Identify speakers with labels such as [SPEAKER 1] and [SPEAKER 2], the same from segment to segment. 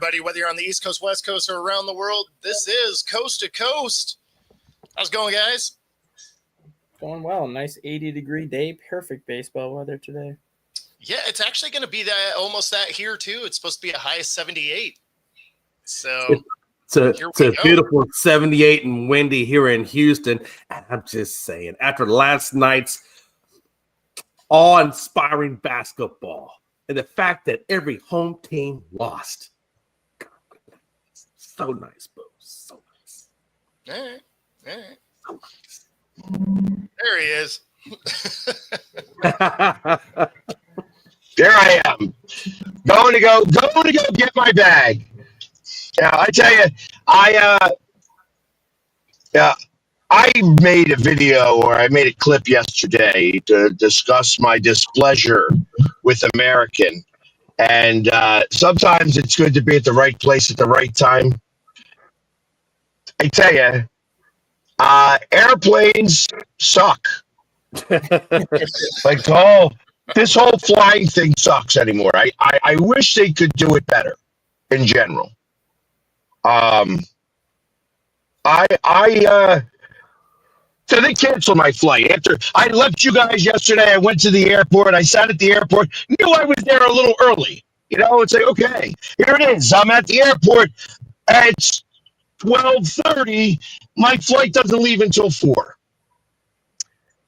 [SPEAKER 1] everybody, whether you're on the East Coast, West Coast, or around the world. This is Coast to Coast. How's it going, guys?
[SPEAKER 2] Going well. Nice 80-degree day. Perfect baseball weather today.
[SPEAKER 1] Yeah, it's actually going to be almost that here, too. It's supposed to be a high of 78. So
[SPEAKER 3] it's a beautiful 78 and windy here in Houston. And I'm just saying, after last night's awe-inspiring basketball and the fact that every home team lost. So nice, Boo. So nice.
[SPEAKER 1] All right. So nice. There he is.
[SPEAKER 4] There I am. Going to go get my bag. Yeah, I tell you, I made a video or I made a clip yesterday to discuss my displeasure with American. And sometimes it's good to be at the right place at the right time. I tell you, airplanes suck. Like this whole flying thing sucks anymore. I wish they could do it better in general. So they canceled my flight. After I left you guys yesterday, I went to the airport. I sat at the airport. Knew I was there a little early. You know, it's like, okay, here it is. I'm at the airport. It's 12:30. My flight doesn't leave until 4.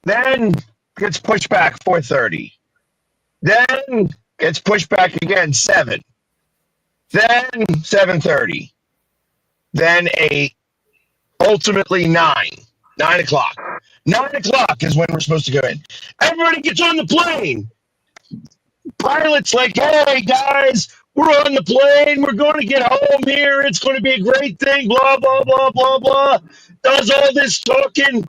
[SPEAKER 4] Then gets pushed back 4:30. Then gets pushed back again 7. Then 7:30. Then 8. Ultimately 9. 9 o'clock. 9 o'clock is when we're supposed to go in. Everybody gets on the plane. Pilot's like, hey, guys, we're on the plane. We're going to get home here. It's going to be a great thing. Blah, blah, blah, blah, blah. Does all this talking.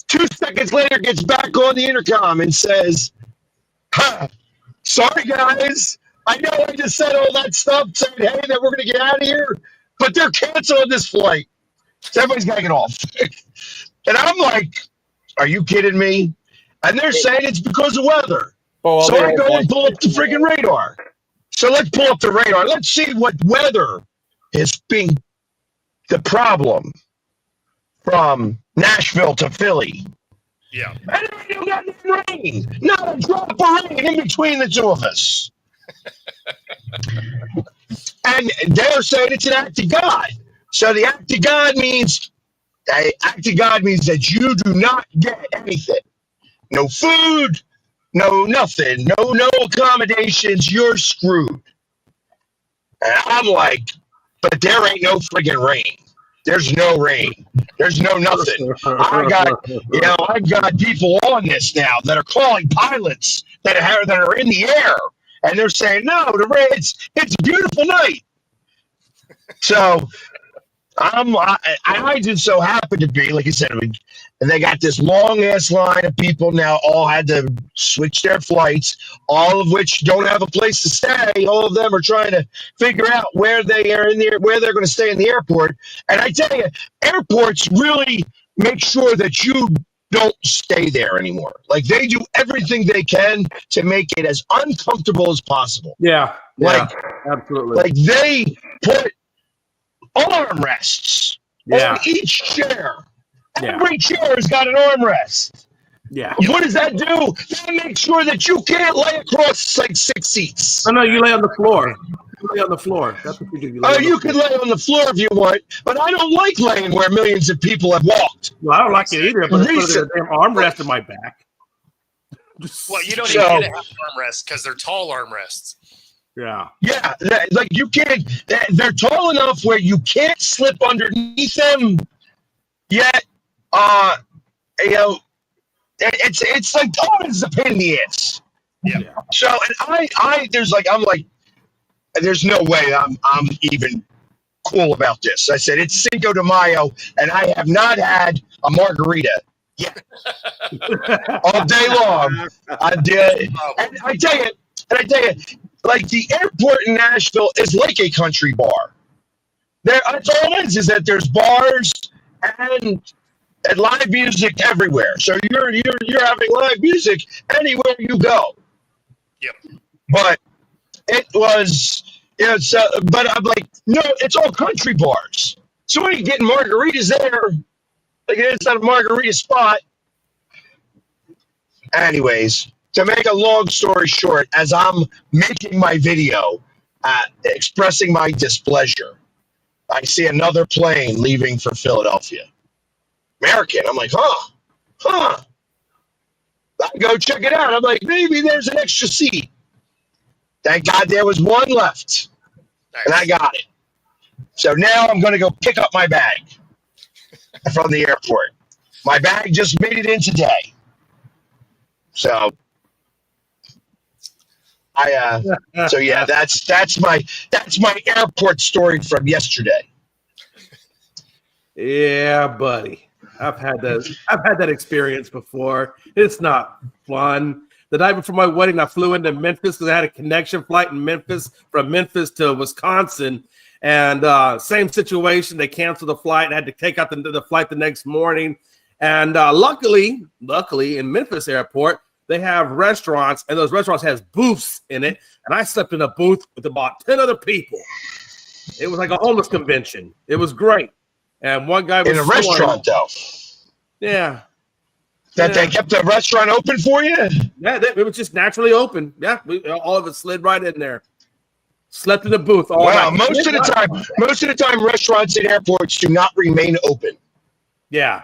[SPEAKER 4] 2 seconds later, gets back on the intercom and says, sorry, guys. I know I just said all that stuff, saying, hey, that we're going to get out of here, but they're canceling this flight. So everybody's got to get off. And I'm like, are you kidding me? And they're saying it's because of weather. So I go and pull up the freaking radar. So let's pull up the radar. Let's see what weather is being the problem from Nashville to Philly.
[SPEAKER 1] Yeah.
[SPEAKER 4] And you got no rain. Not a drop of rain in between the two of us. And they're saying it's an act of God. So the act of God means that you do not get anything. No food, no nothing, no accommodations. You're screwed. And I'm like, but there ain't no friggin' rain. There's no rain. There's no nothing. I've got people on this now that are calling pilots that are in the air, and they're saying, no, the rain. It's a beautiful night. So I just so happen to be, like I said, and they got this long ass line of people now. All had to switch their flights, all of which don't have a place to stay. All of them are trying to figure out where they are where they're going to stay in the airport. And I tell you, airports really make sure that you don't stay there anymore. Like they do everything they can to make it as uncomfortable as possible.
[SPEAKER 3] Yeah, absolutely.
[SPEAKER 4] Like they put armrests on each chair. Every chair's got an armrest.
[SPEAKER 3] Yeah.
[SPEAKER 4] What does that do? That makes sure that you can't lay across like 6 seats.
[SPEAKER 3] No, you lay on the floor. You lay on the floor. That's what you do.
[SPEAKER 4] You can lay on the floor if you want, but I don't like laying where millions of people have walked.
[SPEAKER 3] Well, I don't like it either, but there's a damn armrest in my back.
[SPEAKER 1] Well, you don't even get to have armrests because they're tall armrests.
[SPEAKER 3] Yeah.
[SPEAKER 4] Yeah, like you can't. They're tall enough where you can't slip underneath them. Yet, it's like it's a pain in the ass.
[SPEAKER 1] Yeah.
[SPEAKER 4] So, and I'm like, there's no way I'm even cool about this. I said it's Cinco de Mayo, and I have not had a margarita yet all day long. I did, and I tell you. Like the airport in Nashville is like a country bar. That's all it is that there's bars and live music everywhere. So you're having live music anywhere you go.
[SPEAKER 1] Yep.
[SPEAKER 4] But it was Yeah, so, but I'm like, no, it's all country bars. So when you getting margaritas there, like it's not a margarita spot. Anyways, to make a long story short, as I'm making my video expressing my displeasure, I see another plane leaving for Philadelphia. American. I'm like, huh. I go check it out. I'm like, maybe there's an extra seat. Thank God there was one left.
[SPEAKER 1] Nice.
[SPEAKER 4] And I got it. So now I'm going to go pick up my bag from the airport. My bag just made it in today. So yeah, that's my airport story from yesterday.
[SPEAKER 3] Yeah, buddy. I've had that experience before. It's not fun. The night before my wedding, I flew into Memphis because I had a connection flight in Memphis from Memphis to Wisconsin. And same situation. They canceled the flight. I had to take out the flight the next morning. And luckily, in Memphis airport, they have restaurants, and those restaurants has booths in it. And I slept in a booth with about 10 other people. It was like a homeless convention. It was great. And one guy was
[SPEAKER 4] in a restaurant, though.
[SPEAKER 3] Yeah.
[SPEAKER 4] They kept the restaurant open for you?
[SPEAKER 3] Yeah, it was just naturally open. Yeah, all of it slid right in there. Slept in the booth all night.
[SPEAKER 4] Most of the time, restaurants and airports do not remain open.
[SPEAKER 3] Yeah.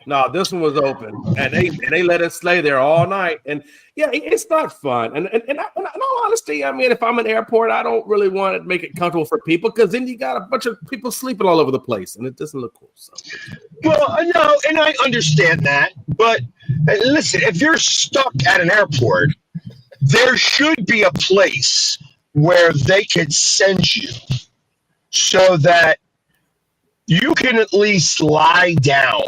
[SPEAKER 3] No, this one was open, and they let us stay there all night. And yeah, it's not fun. And in all honesty, I mean, if I'm in an airport, I don't really want to make it comfortable for people because then you got a bunch of people sleeping all over the place, and it doesn't look cool. So.
[SPEAKER 4] Well, I know, and I understand that, but listen, if you're stuck at an airport, there should be a place where they could send you so that you can at least lie down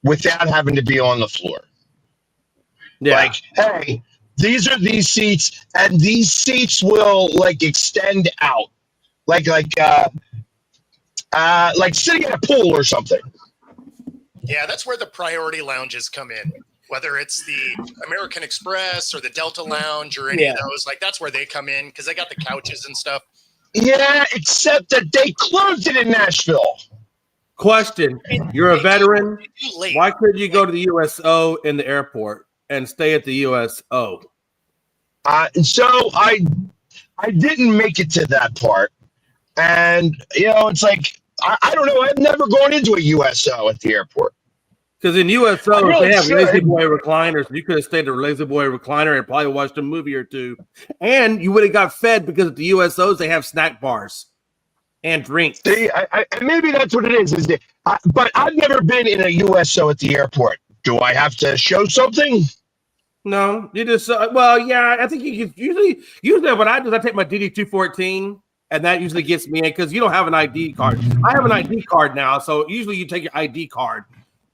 [SPEAKER 4] without having to be on the floor. Yeah. Like, hey, these are these seats, and these seats will like extend out, like sitting in a pool or something.
[SPEAKER 1] Yeah, that's where the priority lounges come in. Whether it's the American Express or the Delta Lounge or any of those, like that's where they come in because they got the couches and stuff.
[SPEAKER 4] Yeah, except that they closed it in Nashville.
[SPEAKER 3] Question: you're a veteran. Why couldn't you go to the USO in the airport and stay at the USO?
[SPEAKER 4] So I didn't make it to that part, and it's like I don't know. I've never gone into a USO at the airport.
[SPEAKER 3] Because in USO they have Lazy Boy recliners. You could have stayed at a Lazy Boy recliner and probably watched a movie or two, and you would have got fed because at the USOs they have snack bars and drinks. See,
[SPEAKER 4] maybe that's what it is. But I've never been in a USO at the airport. Do I have to show something?
[SPEAKER 3] No, you just yeah. I think you usually what I do is I take my DD-214, and that usually gets me in because you don't have an ID card. I have an ID card now, so usually you take your ID card.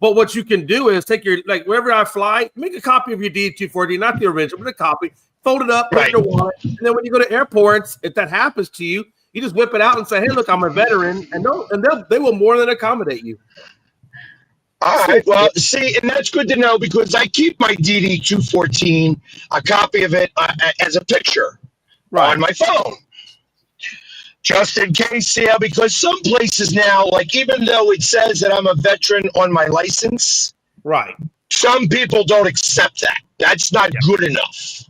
[SPEAKER 3] But what you can do is take your wherever I fly, make a copy of your DD-214, not the original, but a copy, fold it up, put it in your wallet, and then when you go to airports, if that happens to you. You just whip it out and say, "Hey, look, I'm a veteran," and they will more than accommodate you.
[SPEAKER 4] All right. Well, see, and that's good to know because I keep my DD-214, a copy of it as a picture on my phone, just in case. Yeah, because some places now, like even though it says that I'm a veteran on my license, some people don't accept that. That's not good enough.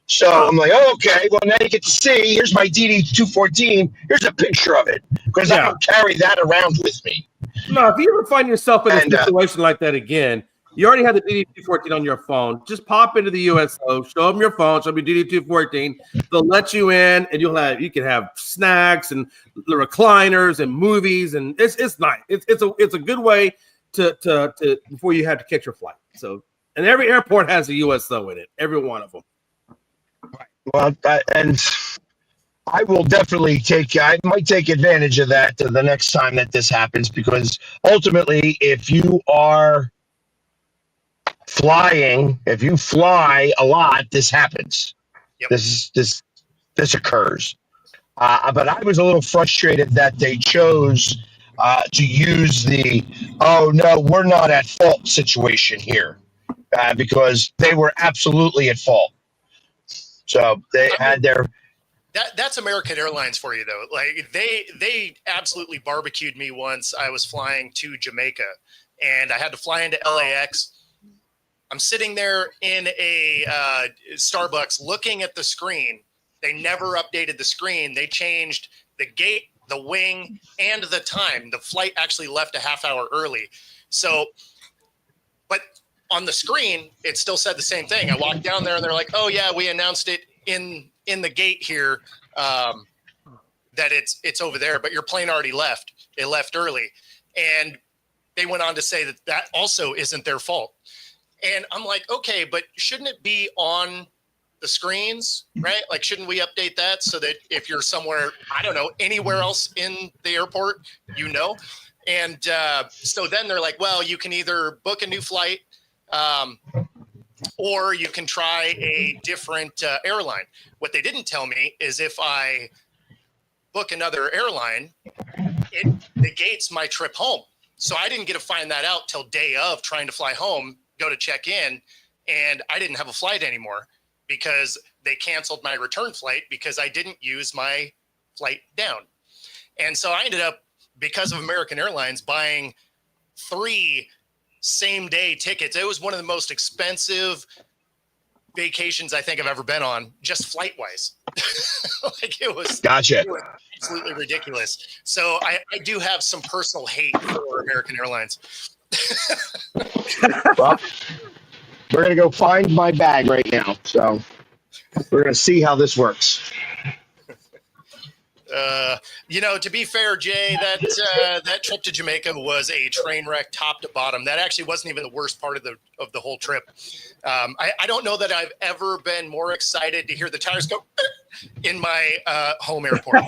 [SPEAKER 4] So I'm like, okay, well, now you get to see, here's my DD-214. Here's a picture of it because I don't carry that around with me.
[SPEAKER 3] No, if you ever find yourself in a situation like that again, you already have the DD-214 on your phone. Just pop into the USO, show them your phone, show them your DD-214. They'll let you in, and you can have snacks and the recliners and movies, and it's nice. It's a good way to before you have to catch your flight. So, and every airport has a USO in it, every one of them.
[SPEAKER 4] Well, and I will definitely I might take advantage of that the next time that this happens, because ultimately, if you are flying, if you fly a lot, this happens. Yep. This occurs. But I was a little frustrated that they chose to use the "oh no, we're not at fault" situation here, because they were absolutely at fault. So they had their
[SPEAKER 1] That's American Airlines for you, though. Like they absolutely barbecued me once. I was flying to Jamaica, and I had to fly into LAX. I'm sitting there in a Starbucks looking at the screen. They never updated the screen. They changed the gate, the wing, and the time. The flight actually left a half hour early. So, but on the screen, it still said the same thing. I walked down there and they're like, oh yeah, we announced it in the gate here that it's over there, but your plane already left. It left early. And they went on to say that also isn't their fault. And I'm like, okay, but shouldn't it be on the screens, right? Like, shouldn't we update that so that if you're somewhere, I don't know, anywhere else in the airport, you know? And so then they're like, well, you can either book a new flight or you can try a different airline. What they didn't tell me is if I book another airline, it negates my trip home. So I didn't get to find that out till day of trying to fly home, go to check in, and I didn't have a flight anymore because they canceled my return flight because I didn't use my flight down. And so I ended up, because of American Airlines, buying 3 same-day tickets. It was one of the most expensive vacations I think I've ever been on, just flight-wise. Like it was absolutely ridiculous. So I do have some personal hate for American Airlines.
[SPEAKER 4] Well, we're going to go find my bag right now. So we're going to see how this works.
[SPEAKER 1] To be fair, Jay, that trip to Jamaica was a train wreck top to bottom. That actually wasn't even the worst part of the whole trip. I don't know that I've ever been more excited to hear the tires go in my home airport.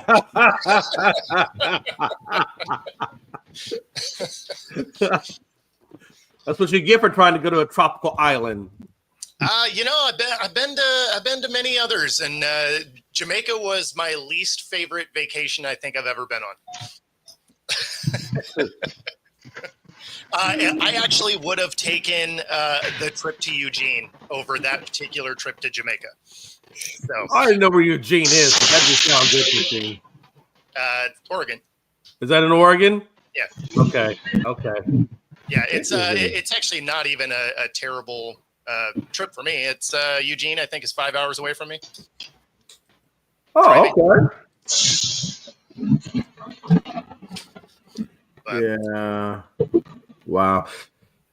[SPEAKER 3] That's what you get for trying to go to a tropical island.
[SPEAKER 1] I've been to many others, and Jamaica was my least favorite vacation I think I've ever been on. I actually would have taken the trip to Eugene over that particular trip to Jamaica. So
[SPEAKER 3] I didn't know where Eugene is, but that just sounds interesting.
[SPEAKER 1] Oregon.
[SPEAKER 3] Is that in Oregon?
[SPEAKER 1] Yeah.
[SPEAKER 3] Okay.
[SPEAKER 1] Yeah, it's actually not even a terrible trip for me. It's Eugene, I think, is 5 hours away from me.
[SPEAKER 3] Oh, okay.
[SPEAKER 1] But,
[SPEAKER 3] yeah. Wow.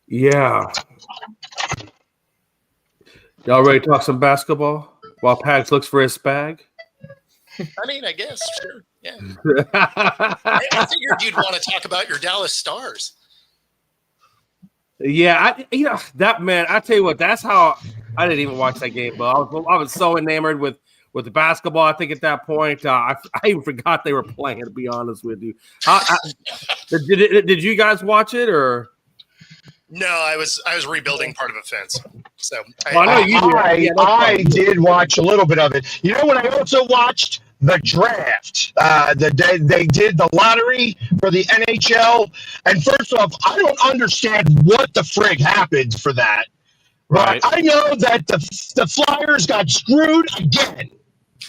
[SPEAKER 3] Yeah. Y'all ready to talk some basketball while Pags looks for his spag?
[SPEAKER 1] I mean, I guess, sure. Yeah. I figured you'd want to talk about your Dallas Stars.
[SPEAKER 3] Yeah, that man. I tell you what, that's how I didn't even watch that game, but I was so enamored with the basketball. I think at that point, I even forgot they were playing. To be honest with you, did you guys watch it or?
[SPEAKER 1] No, I was rebuilding part of a fence. So
[SPEAKER 4] I did watch a little bit of it. You know what? I also watched the draft. They did the lottery for the NHL. And first off, I don't understand what the frig happened for that.
[SPEAKER 3] Right.
[SPEAKER 4] But I know that the Flyers got screwed again.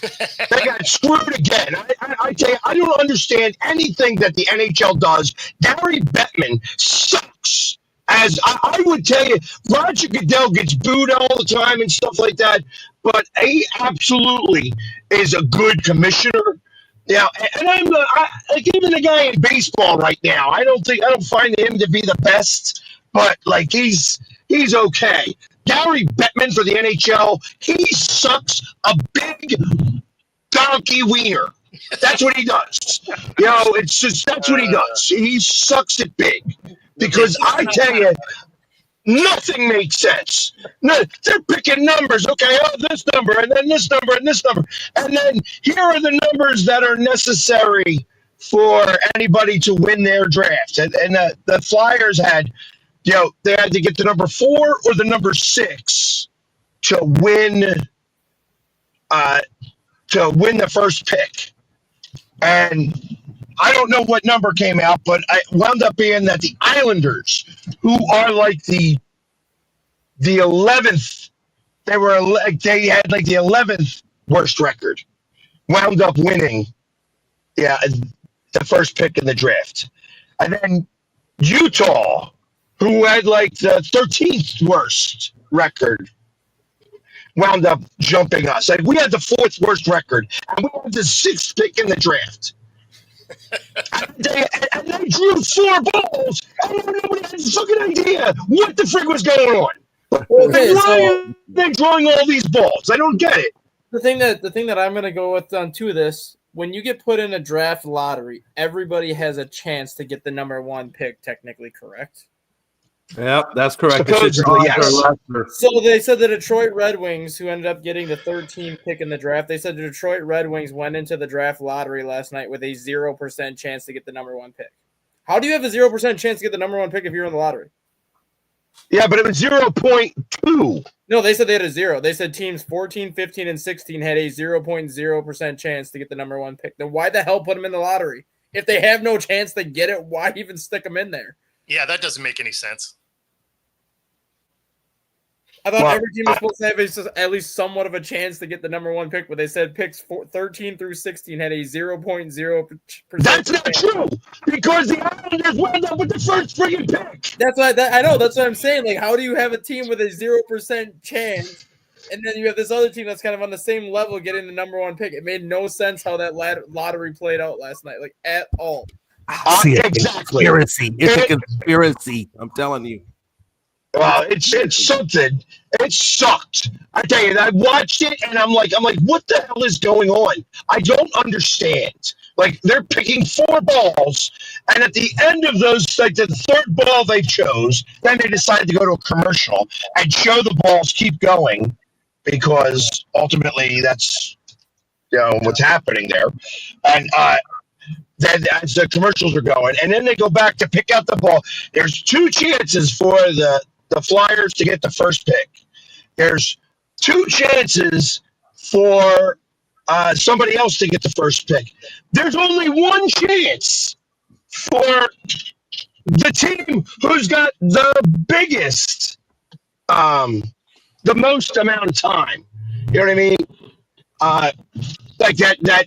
[SPEAKER 4] They got screwed again. I tell you, I don't understand anything that the NHL does. Gary Bettman sucks. As I would tell you, Roger Goodell gets booed all the time and stuff like that, but he absolutely is a good commissioner. Yeah, and I'm like even the guy in baseball right now. I don't find him to be the best, but like he's okay. Gary Bettman for the NHL, he sucks a big donkey wiener. That's what he does. It's just that's what he does. He sucks it big. Because I tell you, nothing makes sense. No, they're picking numbers. Okay, this number, and then this number, and this number. And then here are the numbers that are necessary for anybody to win their draft. And the Flyers had, they had to get the number 4 or the number 6 to win the first pick. And I don't know what number came out, but it wound up being that the Islanders, who are like the 11th, they had like the 11th worst record. wound up winning, the first pick in the draft. And then Utah, who had like the 13th worst record, wound up jumping us. Like we had the 4th worst record, and we had the 6th pick in the draft. And they drew 4 balls, and nobody had a fucking idea what the frig was going on.
[SPEAKER 2] Okay,
[SPEAKER 4] Why are they drawing all these balls? I don't get it.
[SPEAKER 2] The thing that I'm gonna go with on to this, when you get put in a draft lottery, everybody has a chance to get the number 1 pick, technically, correct?
[SPEAKER 3] Yep, that's correct.
[SPEAKER 4] Supposedly, yes.
[SPEAKER 2] So they said the Detroit Red Wings, who ended up getting the 13th pick in the draft, they said the Detroit Red Wings went into the draft lottery last night with a 0% chance to get the number 1 pick. How do you have a 0% chance to get the number 1 pick if you're in the lottery?
[SPEAKER 4] Yeah, but it was 0.2.
[SPEAKER 2] No, they said they had a 0. They said teams 14, 15, and 16 had a 0.0% chance to get the number 1 pick. Then why the hell put them in the lottery? If they have no chance to get it, why even stick them in there?
[SPEAKER 1] Yeah, that doesn't make any sense.
[SPEAKER 2] I thought every team was supposed to have at least somewhat of a chance to get the number 1 pick, but they said picks 13 through 16 had a 0.0%.
[SPEAKER 4] That's not true, because the Islanders wound up with the first friggin' pick.
[SPEAKER 2] That's why I know. That's what I'm saying. Like, how do you have a team with a 0% chance, and then you have this other team that's kind of on the same level getting the number 1 pick? It made no sense how that lottery played out last night, like at all.
[SPEAKER 4] Exactly.
[SPEAKER 3] It's a conspiracy. I'm telling you.
[SPEAKER 4] It's something. It sucked. I tell you, I watched it and I'm like, what the hell is going on? I don't understand. Like they're picking 4 balls, and at the end of those, like the 3rd ball they chose, then they decided to go to a commercial and show the balls keep going, because ultimately that's what's happening there. And then as the commercials are going, and then they go back to pick out the ball. There's 2 chances for the Flyers to get the first pick. There's 2 chances for somebody else to get the first pick. There's only 1 chance for the team who's got the biggest, the most amount of time. You know what I mean? Like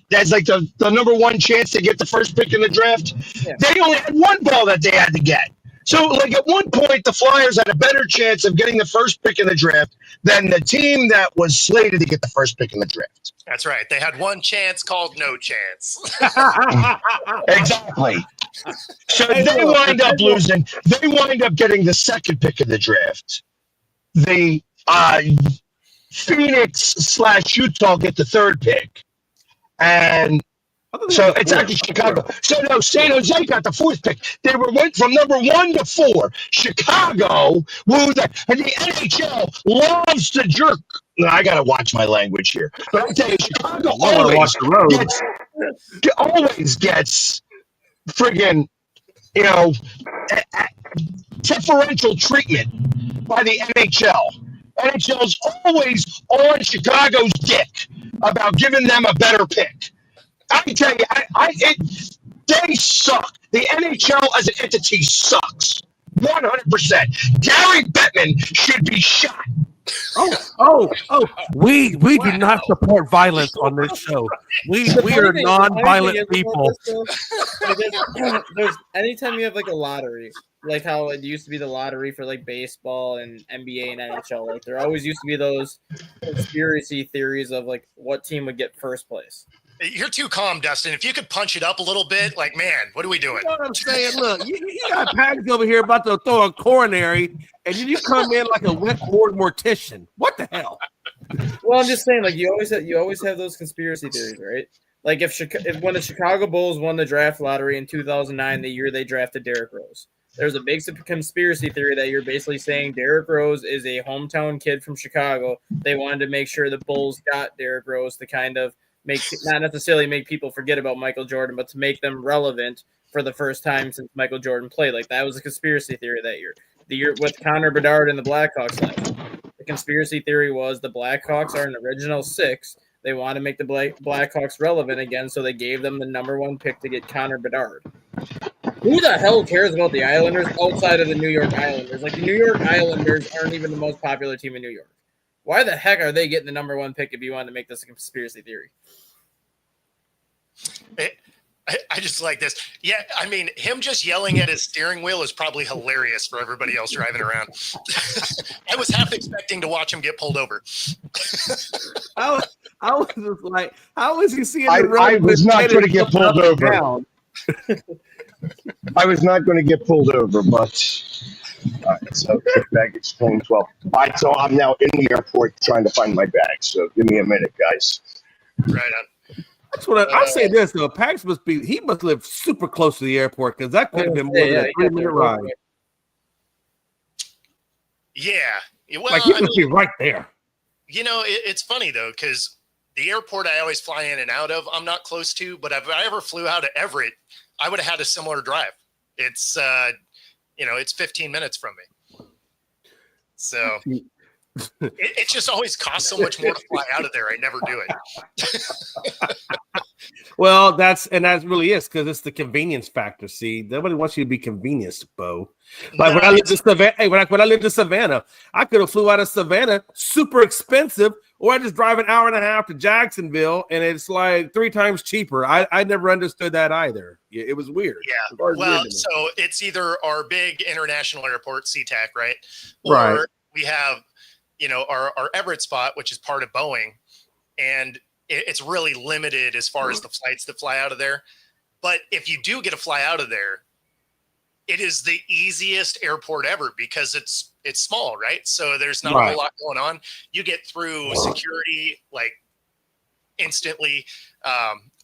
[SPEAKER 4] that's like the number 1 chance to get the first pick in the draft. Yeah. They only had 1 ball that they had to get. So, like, at one point, the Flyers had a better chance of getting the first pick in the draft than the team that was slated to get the first pick in the draft.
[SPEAKER 1] That's right. They had 1 chance called no chance.
[SPEAKER 4] Exactly. So they wind up losing. They wind up getting the 2nd pick in the draft. The Phoenix/Utah get the 3rd pick. And so it's actually Chicago. So no, San Jose got the 4th pick. They went from number 1 to 4. Chicago, and the NHL loves to jerk. I gotta watch my language here, but I tell you, Chicago always gets friggin' preferential treatment by the NHL. NHL's always on Chicago's dick about giving them a better pick. I can tell you, they suck. The NHL as an entity sucks. 100%. Gary Bettman should be shot.
[SPEAKER 3] We do not support violence on this show. We are non-violent people.
[SPEAKER 2] There's anytime you have like a lottery, like how it used to be the lottery for like baseball and NBA and NHL, like there always used to be those conspiracy theories of like what team would get first place.
[SPEAKER 1] You're too calm, Dustin. If you could punch it up a little bit, like, man, what are we doing?
[SPEAKER 3] You know what I'm saying? Look, you got Pags over here about to throw a coronary, and then you come in like a wet board mortician. What the hell?
[SPEAKER 2] Well, I'm just saying, like, you always have those conspiracy theories, right? Like, if when the Chicago Bulls won the draft lottery in 2009, the year they drafted Derrick Rose, there's a big conspiracy theory that you're basically saying Derrick Rose is a hometown kid from Chicago. They wanted to make sure the Bulls got Derrick Rose to kind of not necessarily make people forget about Michael Jordan, but to make them relevant for the first time since Michael Jordan played. Like that was a conspiracy theory that year. The year with Connor Bedard and the Blackhawks. The conspiracy theory was the Blackhawks are an original 6. They want to make the Blackhawks relevant again, so they gave them the number 1 pick to get Connor Bedard. Who the hell cares about the Islanders outside of the New York Islanders? Like the New York Islanders aren't even the most popular team in New York. Why the heck are they getting the number 1 pick if you want to make this a conspiracy theory?
[SPEAKER 1] I just like this. Yeah, I mean, him just yelling at his steering wheel is probably hilarious for everybody else driving around. I was half expecting to watch him get pulled over.
[SPEAKER 3] I was just like, how is he seeing the
[SPEAKER 4] I
[SPEAKER 3] road?
[SPEAKER 4] was not going to get
[SPEAKER 3] up
[SPEAKER 4] pulled
[SPEAKER 3] and
[SPEAKER 4] over.
[SPEAKER 3] down?
[SPEAKER 4] I was not going to get pulled over, but all right, so baggage claim 12. All right, so I'm now in the airport trying to find my bag. So give me a minute, guys.
[SPEAKER 1] Right on.
[SPEAKER 3] That's what I say this though. Pax he must live super close to the airport because that could have been more than a 3-minute ride.
[SPEAKER 1] Yeah. Well,
[SPEAKER 3] Like he must be right there.
[SPEAKER 1] You know, it's funny though, because the airport I always fly in and out of, I'm not close to, but if I ever flew out of Everett, I would have had a similar drive. It's, it's 15 minutes from me. So it just always costs so much more to fly out of there. I never do it.
[SPEAKER 3] Well, that really is because it's the convenience factor. See, nobody wants you to be convenienced, Bo. Like when I lived in Savannah, when I lived in Savannah, I could have flew out of Savannah, super expensive, or I just drive an hour and a half to Jacksonville, and it's like 3 times cheaper. I never understood that either. It was weird.
[SPEAKER 1] Yeah.
[SPEAKER 3] Well,
[SPEAKER 1] Weird so it's either our big international airport, SeaTac, right? Or
[SPEAKER 3] right.
[SPEAKER 1] We have, our Everett spot, which is part of Boeing, and it's really limited as far as the flights that fly out of there. But if you do get a fly out of there, it is the easiest airport ever because it's small, right? So there's not a whole lot going on. You get through security like instantly.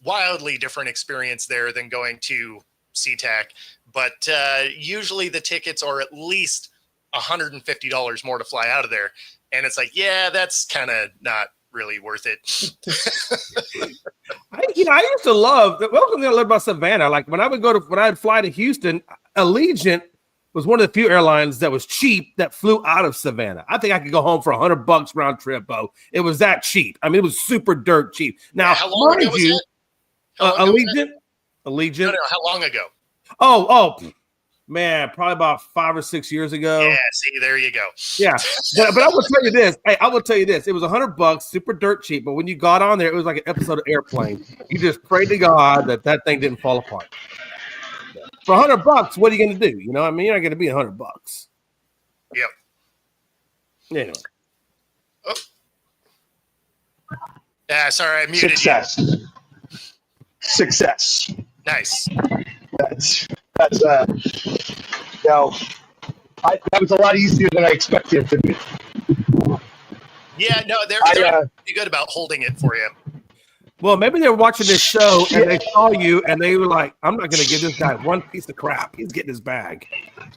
[SPEAKER 1] Wildly different experience there than going to SeaTac. But usually the tickets are at least $150 more to fly out of there. And it's like, yeah, that's kind of not really worth it.
[SPEAKER 3] I used to love the welcome thing I love about Savannah. Like when I'd fly to Houston, Allegiant was one of the few airlines that was cheap that flew out of Savannah. I think I could go home for $100 round trip, Bo. It was that cheap. I mean, it was super dirt cheap. Now,
[SPEAKER 1] how long ago was that?
[SPEAKER 3] Allegiant.
[SPEAKER 1] No, how long ago?
[SPEAKER 3] Oh, man, probably about 5 or 6 years ago.
[SPEAKER 1] Yeah, see, there you go.
[SPEAKER 3] Yeah, but I will tell you this. Hey, I will tell you this. It was $100, super dirt cheap. But when you got on there, it was like an episode of Airplane. You just prayed to God that thing didn't fall apart. For $100, what are you going to do? You know what I mean? You're not going to be $100.
[SPEAKER 1] Yep.
[SPEAKER 3] Anyway.
[SPEAKER 1] Oh. Yeah, sorry, I muted you.
[SPEAKER 4] Success.
[SPEAKER 1] Nice.
[SPEAKER 4] That's that was a lot easier than I expected it to be.
[SPEAKER 1] Yeah, no, they're pretty good about holding it for you.
[SPEAKER 3] Well, maybe they were watching this show and they saw you and they were like, I'm not going to give this guy one piece of crap. He's getting his bag.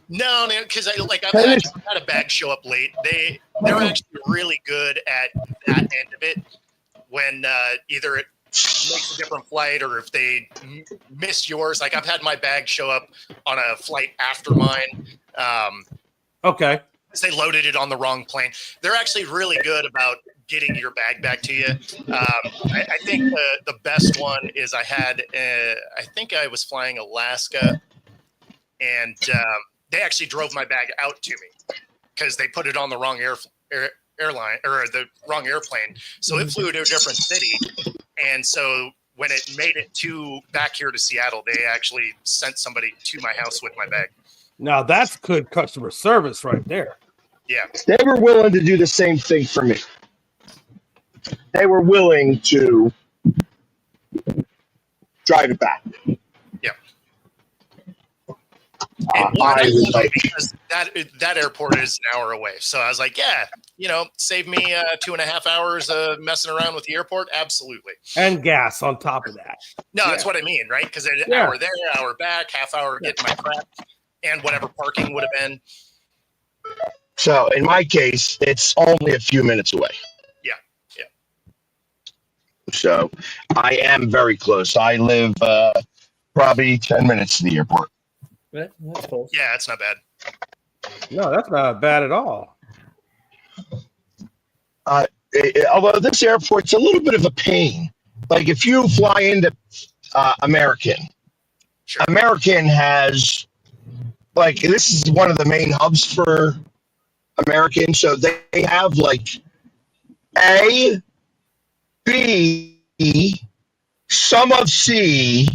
[SPEAKER 1] No, because I've had a bag show up late. They're actually really good at that end of it when either it makes a different flight or if they miss yours. Like I've had my bag show up on a flight after mine.
[SPEAKER 3] Okay.
[SPEAKER 1] They loaded it on the wrong plane. They're actually really good about getting your bag back to you. I think the best one is I think I was flying Alaska and they actually drove my bag out to me because they put it on the wrong airline or the wrong airplane. So it flew to a different city. And so when it made it back here to Seattle, they actually sent somebody to my house with my bag.
[SPEAKER 3] Now that's good customer service right there.
[SPEAKER 1] Yeah.
[SPEAKER 4] They were willing to do the same thing for me. They were willing to drive it back.
[SPEAKER 1] Yeah. Because that airport is an hour away. So I was like, yeah, save me 2.5 hours of messing around with the airport. Absolutely.
[SPEAKER 3] And gas on top of that.
[SPEAKER 1] No, that's what I mean, right? Because an hour there, hour back, half hour getting my crap and whatever parking would have been.
[SPEAKER 4] So in my case, it's only a few minutes away.
[SPEAKER 1] Yeah.
[SPEAKER 4] So I am very close. I live probably 10 minutes to the airport.
[SPEAKER 2] That's close.
[SPEAKER 1] Yeah, it's not bad.
[SPEAKER 3] No, that's not bad at all.
[SPEAKER 4] Although this airport's a little bit of a pain. Like if you fly into American,
[SPEAKER 1] Sure.
[SPEAKER 4] American has this is one of the main hubs for American. So they have A, B, some of C,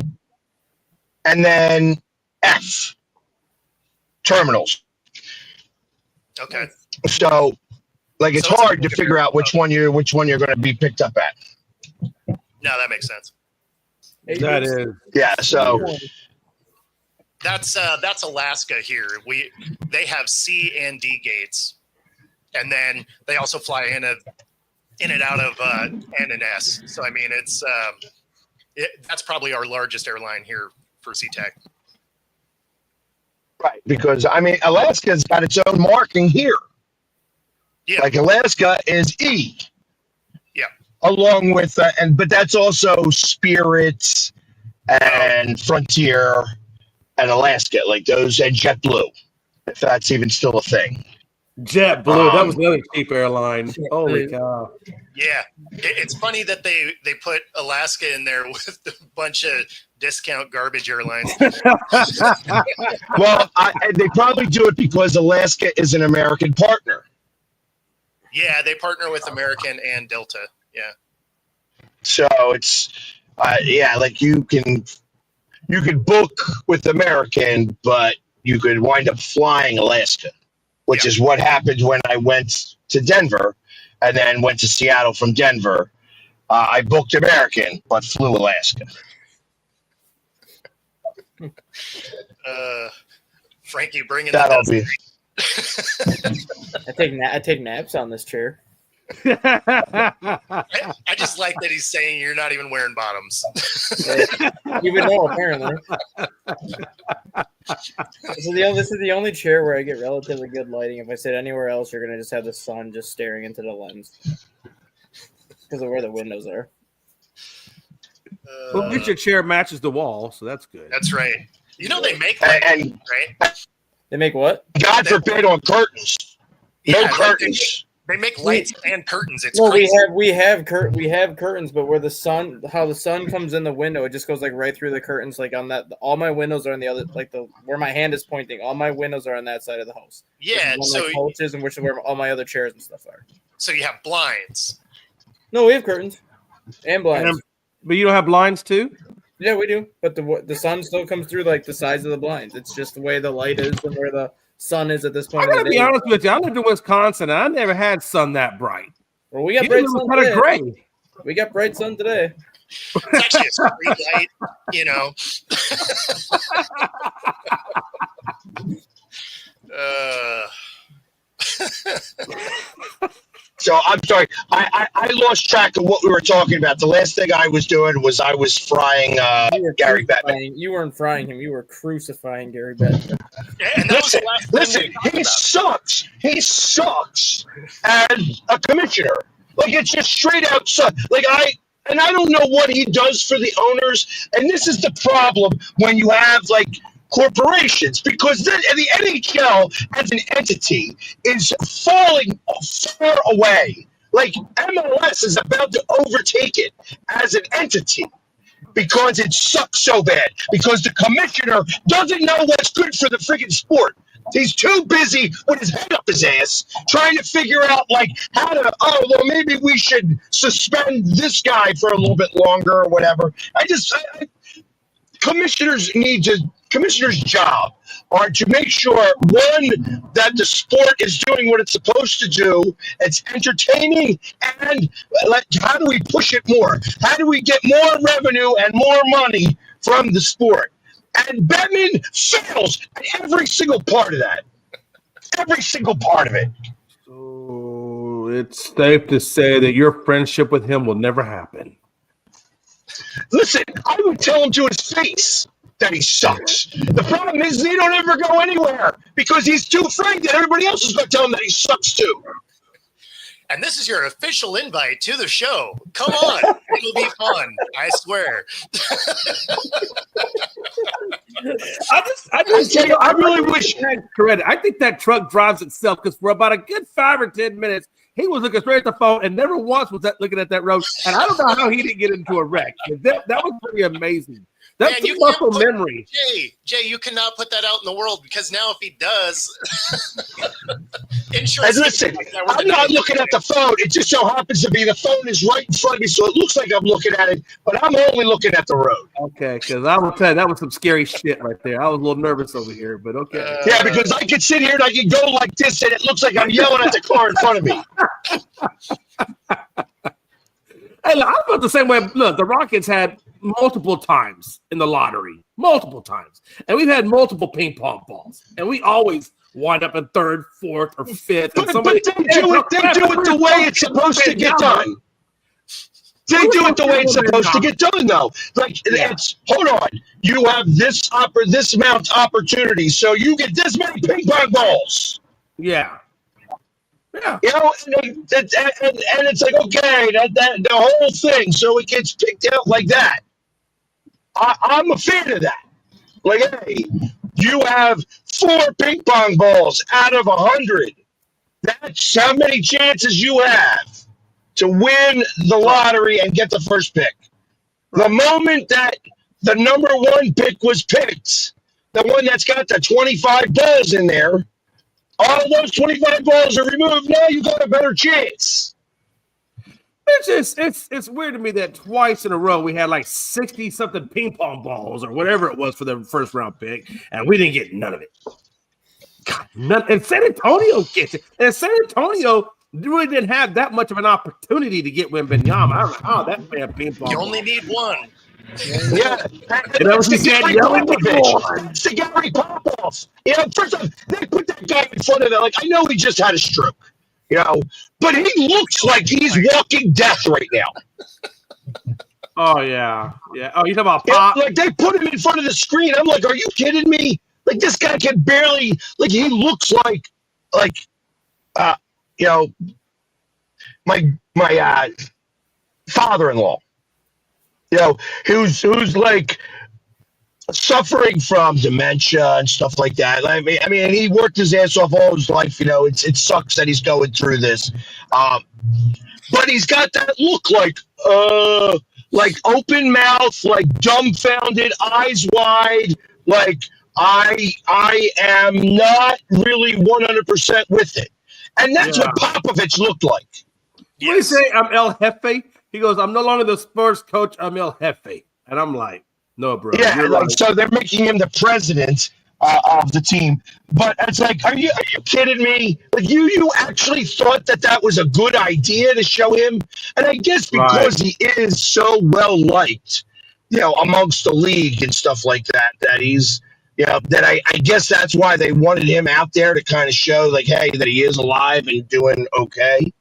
[SPEAKER 4] and then F terminals.
[SPEAKER 1] Okay.
[SPEAKER 4] So, like, it's
[SPEAKER 1] So it's
[SPEAKER 4] hard to figure out which one you're going to be picked up at.
[SPEAKER 1] No, that makes sense.
[SPEAKER 3] That is.
[SPEAKER 4] Yeah. So
[SPEAKER 1] That's Alaska here. They have C and D gates, and then they also fly in and out of N and S. So I mean, that's probably our largest airline here for SeaTac.
[SPEAKER 4] right, because I mean, Alaska's got its own marking here.
[SPEAKER 1] Yeah.
[SPEAKER 4] Like Alaska is E.
[SPEAKER 1] Yeah.
[SPEAKER 4] Along with but that's also Spirit and Frontier and Alaska, like those, and JetBlue, if that's even still a thing.
[SPEAKER 3] JetBlue, that was another cheap airline. Holy cow.
[SPEAKER 1] Yeah. It's funny that they put Alaska in there with a bunch of discount garbage airlines.
[SPEAKER 4] Well, they probably do it because Alaska is an American partner.
[SPEAKER 1] Yeah, they partner with American and Delta. Yeah.
[SPEAKER 4] So it's like you can book with American, but you could wind up flying Alaska, which is what happened when I went to Denver and then went to Seattle from Denver. I booked American, but flew Alaska.
[SPEAKER 1] Frankie, bringing
[SPEAKER 4] That'll be.
[SPEAKER 2] I take naps on this chair.
[SPEAKER 1] I just like that he's saying you're not even wearing bottoms.
[SPEAKER 2] You would know, apparently. This is the only chair where I get relatively good lighting. If I sit anywhere else, you're gonna just have the sun just staring into the lens because of where the windows are.
[SPEAKER 3] Well, at least your chair matches the wall, so that's good.
[SPEAKER 1] That's right. You know they make lighting, right?
[SPEAKER 2] They make what?
[SPEAKER 4] God forbid on curtains. No curtains.
[SPEAKER 1] They make lights and curtains. It's
[SPEAKER 2] well,
[SPEAKER 1] crazy.
[SPEAKER 2] we have curtains, but where the sun comes in the window, it just goes like right through the curtains. Like on that, all my windows are on the other, like where my hand is pointing. All my windows are on that side of the house.
[SPEAKER 1] Yeah, so
[SPEAKER 2] couches and which is where all my other chairs and stuff are.
[SPEAKER 1] So you have blinds.
[SPEAKER 2] No, we have curtains and blinds.
[SPEAKER 3] But you don't have blinds too?
[SPEAKER 2] Yeah, we do. But the sun still comes through like the sides of the blinds. It's just the way the light is and where the sun is at this point.
[SPEAKER 3] I gotta be honest with you. I lived in Wisconsin and I never had sun that bright.
[SPEAKER 2] Well, we got bright sun
[SPEAKER 3] kind of gray.
[SPEAKER 2] We got bright sun today.
[SPEAKER 1] It's actually a street light, you know.
[SPEAKER 4] So I'm sorry, I lost track of what we were talking about. The last thing I was doing was I was frying Gary Bettman.
[SPEAKER 2] You weren't frying him. You were crucifying Gary Bettman.
[SPEAKER 1] And
[SPEAKER 4] listen, he sucks. He sucks as a commissioner. Like, it's just straight out suck. I don't know what he does for the owners. And this is the problem when you have corporations, because the NHL as an entity is falling far away. Like, MLS is about to overtake it as an entity because it sucks so bad, because the commissioner doesn't know what's good for the freaking sport. He's too busy with his head up his ass trying to figure out how to, maybe we should suspend this guy for a little bit longer or whatever. Commissioner's job are to make sure, one, that the sport is doing what it's supposed to do, it's entertaining, and how do we push it more? How do we get more revenue and more money from the sport? And Bettman fails at every single part of that. Every single part of it.
[SPEAKER 3] So it's safe to say that your friendship with him will never happen.
[SPEAKER 4] Listen, I would tell him to his face that he sucks. The problem is they don't ever go anywhere because he's too afraid that everybody else is going to tell him that he sucks too.
[SPEAKER 1] And this is your official invite to the show. Come on. It'll be fun. I swear.
[SPEAKER 3] I really wish. Correct. I think that truck drives itself, because for about a good 5 or 10 minutes, he was looking straight at the phone and never once was looking at that road. And I don't know how he didn't get into a wreck. That was pretty amazing. That's
[SPEAKER 1] Man, you
[SPEAKER 3] muscle
[SPEAKER 1] can't put-
[SPEAKER 3] memory.
[SPEAKER 1] Jay, you cannot put that out in the world because now if he does,
[SPEAKER 4] And
[SPEAKER 1] insurance.
[SPEAKER 4] listen, I'm not looking at the phone. It just so happens to be the phone is right in front of me, so it looks like I'm looking at it, but I'm only looking at the road.
[SPEAKER 3] Okay, because I will tell you, that was some scary shit right there. I was a little nervous over here, but okay.
[SPEAKER 4] Yeah, because I could sit here and I could go like this, and it looks like I'm yelling at the car in front of me.
[SPEAKER 3] Hey, look, I felt the same way. Look, the Rockets had multiple times in the lottery, multiple times, and we've had multiple ping pong balls, and we always wind up in third, fourth, or fifth. And
[SPEAKER 4] But they do it the way it's supposed to get done. They do it the way it's supposed to get done, though. Like it's hold on, you have this amount of opportunity, so you get this many ping pong balls.
[SPEAKER 3] Yeah. Yeah.
[SPEAKER 4] You know, and it's like, okay, that the whole thing, so it gets picked out like that. I'm a fan of that. Like, hey, you have 4 ping pong balls out of 100. That's how many chances you have to win the lottery and get the first pick. The moment that the number 1 pick was picked, the one that's got the 25 balls in there, all those 25 balls are removed. Now you got a better chance.
[SPEAKER 3] It's weird to me that twice in a row we had like 60-something ping pong balls or whatever it was for the first round pick, and we didn't get none of it. God, none. And San Antonio gets it. And San Antonio really didn't have that much of an opportunity to get Wembanyama. I don't know how that man ping pong.
[SPEAKER 1] You only need one.
[SPEAKER 4] Yeah,
[SPEAKER 3] And that was the Gary
[SPEAKER 4] Popovich. That's the Gary Popovich. You know, first off, they put that guy in front of them. Like, I know he just had a stroke, you know, but he looks like he's walking death right now.
[SPEAKER 3] Oh yeah. Oh, you talking about Pop?
[SPEAKER 4] Like they put him in front of the screen. I'm like, are you kidding me? Like this guy can barely. Like he looks like, you know, my father-in-law. You know, who's like suffering from dementia and stuff like that. I mean, and he worked his ass off all his life. You know, it sucks that he's going through this, but he's got that look like open mouth, like dumbfounded, eyes wide, like I am not really 100% with it, and that's what Popovich looked like.
[SPEAKER 3] What do you say? I'm El Jefe. He goes, I'm no longer the Spurs coach. I'm El Jefe. And I'm like, no, bro.
[SPEAKER 4] Yeah, like, so they're making him the president of the team. But it's like, are you kidding me? Like, you actually thought that was a good idea to show him? And I guess because he is so well liked, you know, amongst the league and stuff like that, that he's, you know, that I guess that's why they wanted him out there to kind of show, like, hey, that he is alive and doing okay.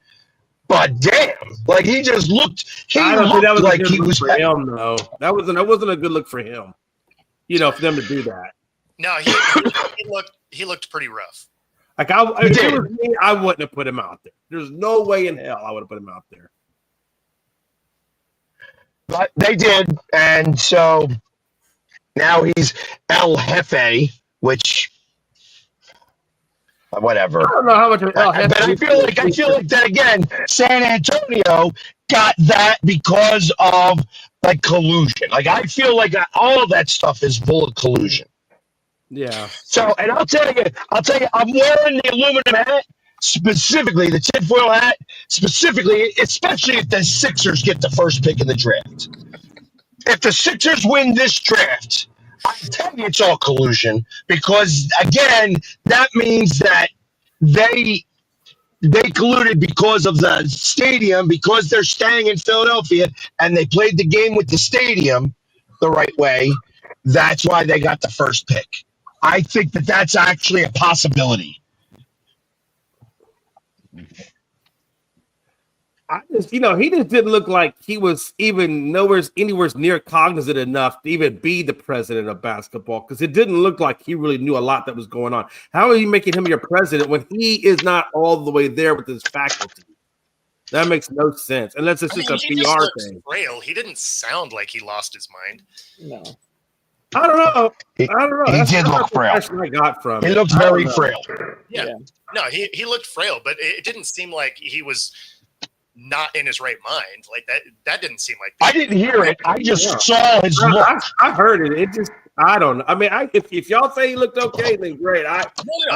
[SPEAKER 4] But damn, like he just looked.
[SPEAKER 3] I don't think that was
[SPEAKER 4] like
[SPEAKER 3] a good
[SPEAKER 4] he
[SPEAKER 3] look
[SPEAKER 4] was
[SPEAKER 3] for him, though. That wasn't a good look for him. You know, for them to do that.
[SPEAKER 1] No, he looked pretty rough.
[SPEAKER 3] Like if it was me, I wouldn't have put him out there. There's no way in hell I would have put him out there.
[SPEAKER 4] But they did, and so now he's El Jefe, which. Whatever.
[SPEAKER 3] I don't know how much of
[SPEAKER 4] but I feel like that again. San Antonio got that because of like collusion. Like I feel like all of that stuff is full of collusion.
[SPEAKER 3] Yeah.
[SPEAKER 4] So, and I'll tell you, I'm wearing the aluminum hat specifically, the tinfoil hat specifically, especially if the Sixers get the first pick in the draft. If the Sixers win this draft, I tell you, it's all collusion because, again, that means that they colluded because of the stadium, because they're staying in Philadelphia, and they played the game with the stadium the right way. That's why they got the first pick. I think that that's actually a possibility.
[SPEAKER 3] He just didn't look like he was even anywhere near cognizant enough to even be the president of basketball because it didn't look like he really knew a lot that was going on. How are you making him your president when he is not all the way there with his faculty? That makes no sense unless it's just a PR thing.
[SPEAKER 1] Frail. He didn't sound like he lost his mind.
[SPEAKER 2] No.
[SPEAKER 3] I don't know.
[SPEAKER 4] He did look frail.
[SPEAKER 3] I got from
[SPEAKER 4] he looked very frail.
[SPEAKER 1] Yeah. No, he looked frail, but it didn't seem like he was not in his right mind. Like that didn't seem like
[SPEAKER 4] I didn't hear it. I just saw his look.
[SPEAKER 3] I heard it. It just, I don't know. I mean, if y'all say he looked okay, then great. I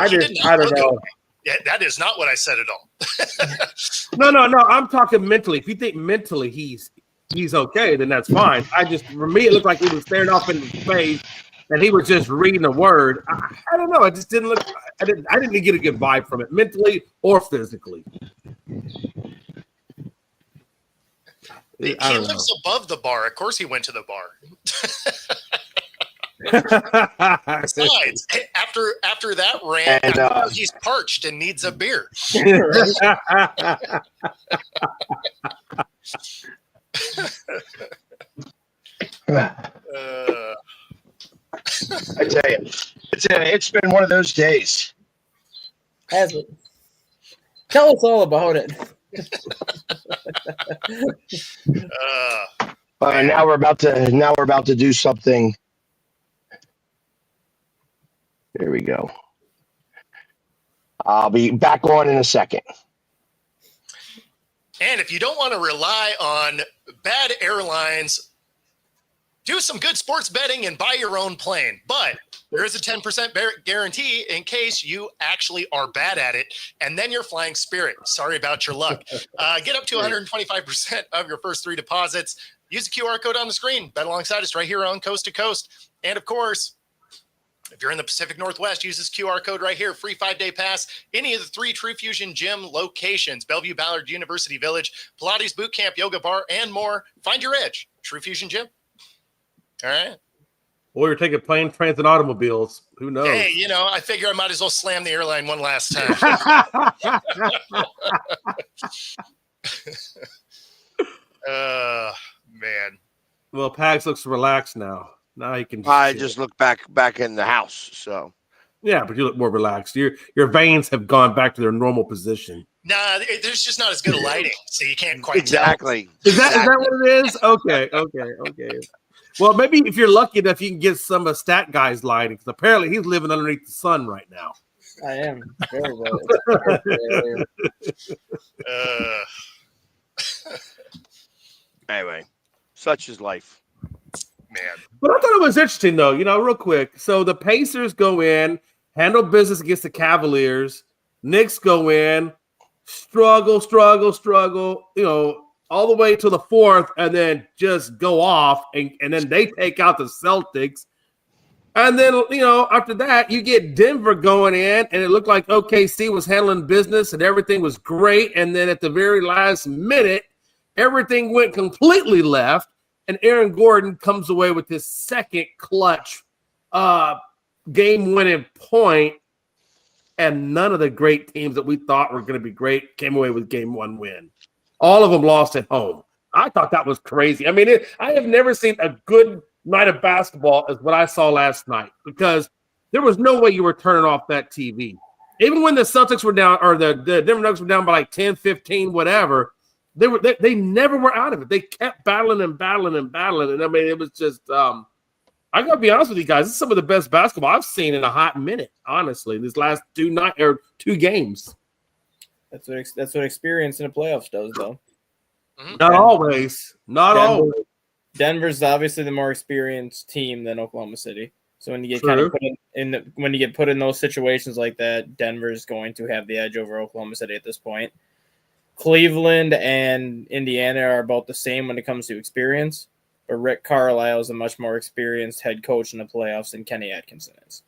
[SPEAKER 3] don't know.
[SPEAKER 1] Okay. Yeah, that is not what I said at all.
[SPEAKER 3] No. I'm talking mentally. If you think mentally he's okay, then that's fine. For me, it looked like he was staring off into space and he was just reading a word. I don't know. It just didn't look. I didn't get a good vibe from it, mentally or physically.
[SPEAKER 1] He lives above the bar. Of course, he went to the bar. Besides, after that rant, he's parched and needs a beer.
[SPEAKER 4] I tell you, it's been one of those days.
[SPEAKER 2] Has it? Tell us all about it.
[SPEAKER 4] Now we're about to do something. There we go. I'll be back on in a second.
[SPEAKER 1] And if you don't want to rely on bad airlines, do some good sports betting and buy your own plane. But there is a 10% guarantee in case you actually are bad at it, and then you're flying Spirit. Sorry about your luck. Get up to 125% of your first 3 deposits. Use the QR code on the screen. Bet alongside us right here on Coast to Coast. And, of course, if you're in the Pacific Northwest, use this QR code right here. Free 5-day pass. Any of the 3 True Fusion Gym locations. Bellevue, Ballard, University Village, Pilates, Boot Camp, Yoga Bar, and more. Find your edge. True Fusion Gym. All right.
[SPEAKER 3] Or you're taking plane, trains, and automobiles. Who knows?
[SPEAKER 1] Hey, I figure I might as well slam the airline one last time. Man.
[SPEAKER 3] Well, Pags looks relaxed now. Now he can.
[SPEAKER 5] I just look back in the house. So.
[SPEAKER 3] Yeah, but you look more relaxed. Your veins have gone back to their normal position.
[SPEAKER 1] Nah, there's just not as good a lighting, so you can't quite
[SPEAKER 5] exactly.
[SPEAKER 1] tell.
[SPEAKER 3] Is that what it is? Okay. Well, maybe if you're lucky enough, you can get some of Stat Guy's lighting, because apparently he's living underneath the sun right now.
[SPEAKER 2] I am. Very well.
[SPEAKER 5] Anyway, such is life.
[SPEAKER 1] Man.
[SPEAKER 3] But I thought it was interesting, though, real quick. So the Pacers go in, handle business against the Cavaliers. Knicks go in, struggle, all the way to the 4th, and then just go off, and then they take out the Celtics. And then, after that, you get Denver going in, and it looked like OKC was handling business, and everything was great. And then at the very last minute, everything went completely left, and Aaron Gordon comes away with his second clutch game-winning point, and none of the great teams that we thought were going to be great came away with game 1 win. All of them lost at home. I thought that was crazy. I mean, I have never seen a good night of basketball as what I saw last night, because there was no way you were turning off that TV. Even when the Celtics were down, or the Denver Nuggets were down by like 10, 15, whatever, they never were out of it. They kept battling. And I mean, it was just I got to be honest with you guys, this is some of the best basketball I've seen in a hot minute, honestly, these last 2 games.
[SPEAKER 2] That's what experience in the playoffs does, though.
[SPEAKER 3] Not always. Always.
[SPEAKER 2] Denver's obviously the more experienced team than Oklahoma City. So when you get when you get put in those situations like that, Denver's going to have the edge over Oklahoma City at this point. Cleveland and Indiana are about the same when it comes to experience, but Rick Carlisle is a much more experienced head coach in the playoffs than Kenny Atkinson is.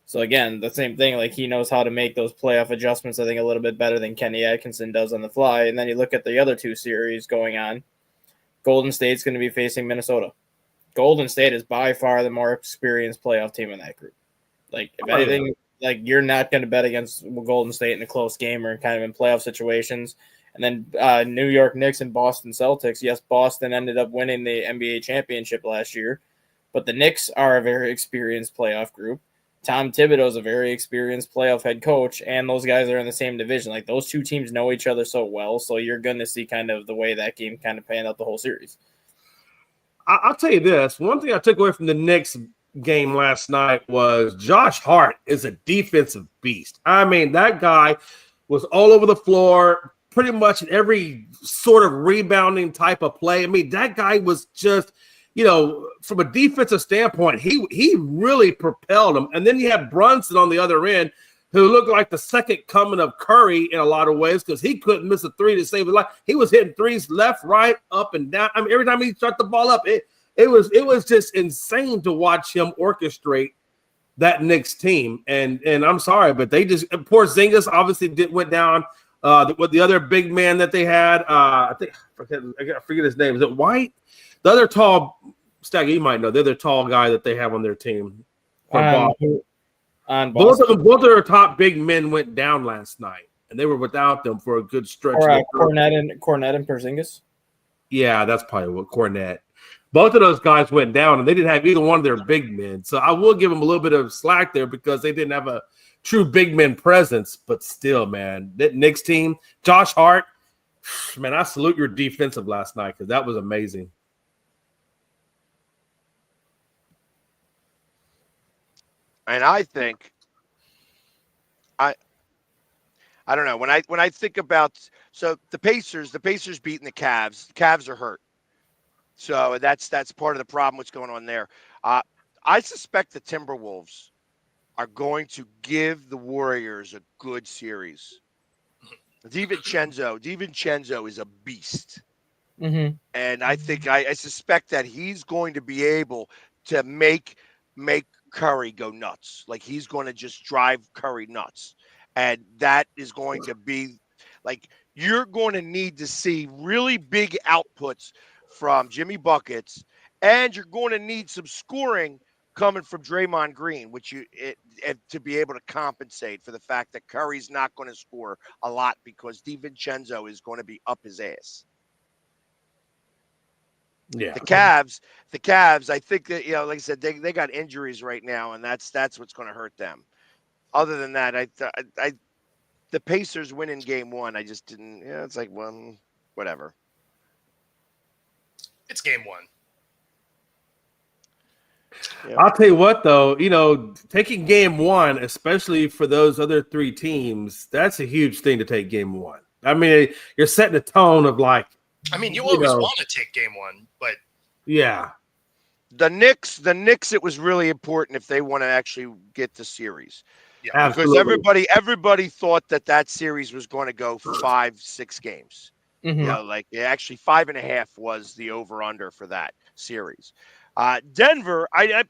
[SPEAKER 2] So again, the same thing, like he knows how to make those playoff adjustments, I think, a little bit better than Kenny Atkinson does on the fly. And then you look at the other 2 series going on. Golden State's going to be facing Minnesota. Golden State is by far the more experienced playoff team in that group. Like, if anything, like you're not going to bet against Golden State in a close game or kind of in playoff situations. And then New York Knicks and Boston Celtics. Yes, Boston ended up winning the NBA championship last year, but the Knicks are a very experienced playoff group. Tom Thibodeau is a very experienced playoff head coach, and those guys are in the same division. Like, those 2 teams know each other so well, so you're going to see kind of the way that game kind of panned out the whole series.
[SPEAKER 3] I'll tell you this. One thing I took away from the Knicks game last night was Josh Hart is a defensive beast. I mean, that guy was all over the floor, pretty much in every sort of rebounding type of play. I mean, that guy was just, from a defensive standpoint, he really propelled him. And then you have Brunson on the other end, who looked like the second coming of Curry in a lot of ways because he couldn't miss a three to save his life. He was hitting threes left, right, up, and down. I mean, every time he shot the ball up, it was just insane to watch him orchestrate that Knicks team. And I'm sorry, but they just Porzingis obviously went down. With the other big man that they had, I forget his name. Is it White? The other tall, Stagger, you might know, the other tall guy that they have on their team. Both of their top big men went down last night, and they were without them for a good stretch.
[SPEAKER 2] Cornette and Porzingis.
[SPEAKER 3] Yeah, that's probably what Cornette. Both of those guys went down, and they didn't have either one of their big men. So I will give them a little bit of slack there because they didn't have a true big man presence. But still, man, that Knicks team, Josh Hart, man, I salute your defensive last night because that was amazing.
[SPEAKER 5] And I think I don't know when I think about the Pacers beating the Cavs. The Cavs are hurt, so that's part of the problem. What's going on there? I suspect the Timberwolves are going to give the Warriors a good series. DiVincenzo is a beast, and I think I suspect that he's going to be able to make Curry go nuts. Like he's going to just drive Curry nuts. And that is going to be like, you're going to need to see really big outputs from Jimmy Buckets, and you're going to need some scoring coming from Draymond Green, to be able to compensate for the fact that Curry's not going to score a lot because DiVincenzo is going to be up his ass.
[SPEAKER 3] Yeah,
[SPEAKER 5] the Cavs. I think that like I said, they got injuries right now, and that's what's going to hurt them. Other than that, the Pacers win in game one. I just didn't. It's like, well, whatever.
[SPEAKER 1] It's game one.
[SPEAKER 3] Yeah. I'll tell you what, though, taking game one, especially for those other three teams, that's a huge thing to take game one. I mean, you're setting a tone of like.
[SPEAKER 1] I mean, you always want to take game one, but
[SPEAKER 3] yeah,
[SPEAKER 5] the Knicks, it was really important if they want to actually get the series.
[SPEAKER 1] Yeah,
[SPEAKER 5] because everybody thought that series was going to go 5-6 games. Actually 5.5 was the over under for that series. Denver, I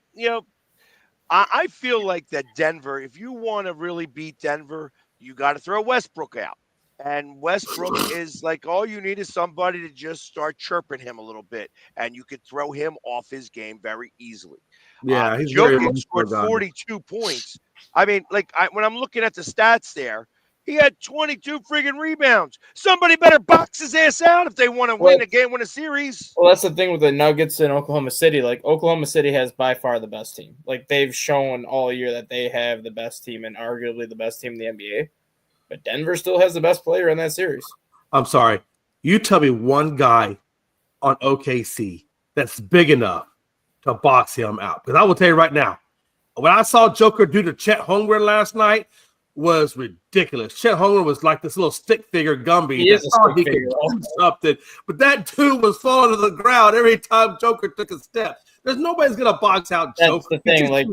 [SPEAKER 5] feel like that Denver, if you want to really beat Denver, you got to throw Westbrook out. And Westbrook is like, all you need is somebody to just start chirping him a little bit, and you could throw him off his game very easily.
[SPEAKER 3] Yeah, he's
[SPEAKER 5] Jokic scored 42 points. I mean, when I'm looking at the stats there, he had 22 friggin' rebounds. Somebody better box his ass out if they want to win a series.
[SPEAKER 2] Well, that's the thing with the Nuggets in Oklahoma City. Like, Oklahoma City has by far the best team. Like, they've shown all year that they have the best team and arguably the best team in the NBA. But Denver still has the best player in that series.
[SPEAKER 3] I'm sorry. You tell me one guy on OKC that's big enough to box him out. Because I will tell you right now, what I saw Joker do to Chet Holmgren last night was ridiculous. Chet Holmgren was like this little stick figure Gumby.
[SPEAKER 2] He is a stick figure.
[SPEAKER 3] Something. But that dude was falling to the ground every time Joker took a step. There's nobody's going to box out Joker.
[SPEAKER 2] That's the thing. Like,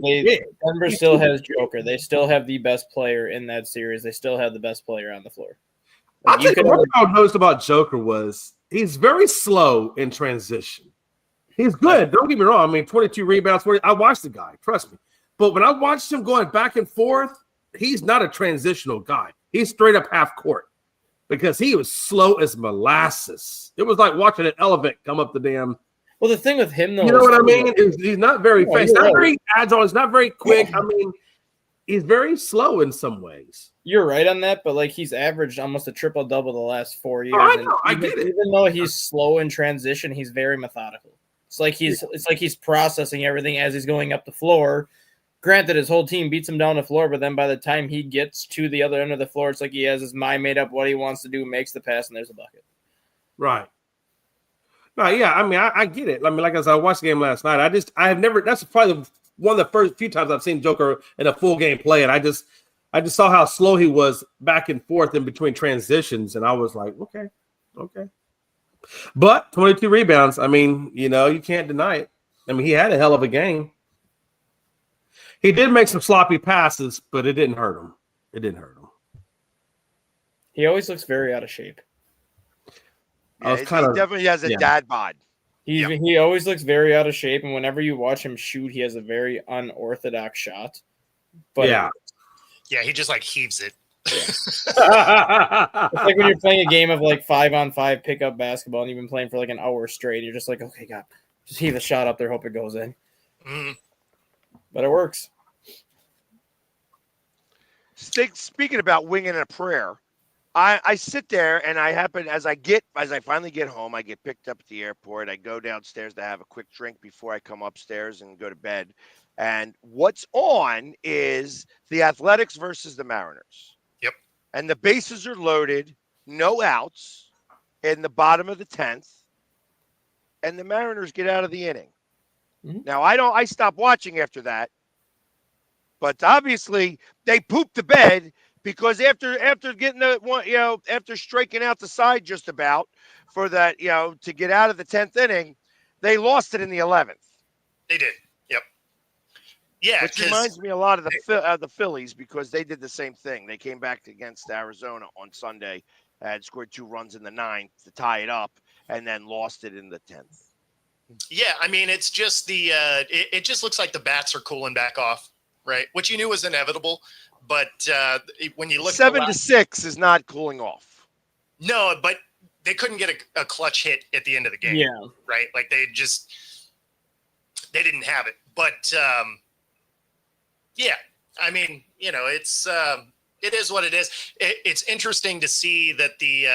[SPEAKER 2] Denver still has Joker. They still have the best player in that series. They still have the best player on the floor.
[SPEAKER 3] I'll tell you what I noticed about Joker was he's very slow in transition. He's good. Don't get me wrong. I mean, 22 rebounds. I watched the guy. Trust me. But when I watched him going back and forth, he's not a transitional guy. He's straight up half court because he was slow as molasses. It was like watching an elephant come up the damn.
[SPEAKER 2] Well, the thing with him, though,
[SPEAKER 3] you know what I mean? He's not very fast. He's not very agile. He's not very quick. I mean, he's very slow in some ways.
[SPEAKER 2] You're right on that, but like he's averaged almost a triple-double the last 4 years.
[SPEAKER 3] I know, I get it.
[SPEAKER 2] Even though he's slow in transition, he's very methodical. It's like he's processing everything as he's going up the floor. Granted, his whole team beats him down the floor, but then by the time he gets to the other end of the floor, it's like he has his mind made up what he wants to do, makes the pass, and there's a bucket.
[SPEAKER 3] Right. No, yeah, I mean, I get it. I mean, like as I watched the game last night, I have never. That's probably one of the first few times I've seen Joker in a full game play, and I I just saw how slow he was back and forth in between transitions, and I was like, okay. But 22 rebounds, I mean, you can't deny it. I mean, he had a hell of a game. He did make some sloppy passes, but it didn't hurt him.
[SPEAKER 2] He always looks very out of shape.
[SPEAKER 5] Yeah, he definitely has a dad bod.
[SPEAKER 2] He always looks very out of shape, and whenever you watch him shoot, he has a very unorthodox shot. But
[SPEAKER 1] yeah, he just like heaves it.
[SPEAKER 2] Yeah. It's like when you're playing a game of like 5-on-5 pickup basketball, and you've been playing for like an hour straight. You're just like, okay, God, just heave a shot up there, hope it goes in. But it works.
[SPEAKER 5] Speaking about winging a prayer, I sit there and as I finally get home, I get picked up at the airport. I go downstairs to have a quick drink before I come upstairs and go to bed. And what's on is the Athletics versus the Mariners.
[SPEAKER 1] Yep.
[SPEAKER 5] And the bases are loaded, no outs in the bottom of the 10th. And the Mariners get out of the inning. Mm-hmm. Now I stopped watching after that. But obviously they pooped the bed because after getting after striking out the side just about for that, to get out of the 10th inning, they lost it in the 11th.
[SPEAKER 1] They did. Yep. Yeah.
[SPEAKER 5] Which reminds me a lot of the Phillies because they did the same thing. They came back against Arizona on Sunday and scored 2 runs in the 9th to tie it up and then lost it in the 10th.
[SPEAKER 1] Yeah. I mean, it's just it just looks like the bats are cooling back off. Right, which you knew was inevitable, but when you look
[SPEAKER 5] 7-6 is not cooling off.
[SPEAKER 1] No, but they couldn't get a clutch hit at the end of the game.
[SPEAKER 2] Yeah,
[SPEAKER 1] right. Like they didn't have it. But yeah, I mean, it is what it is. It's interesting to see that the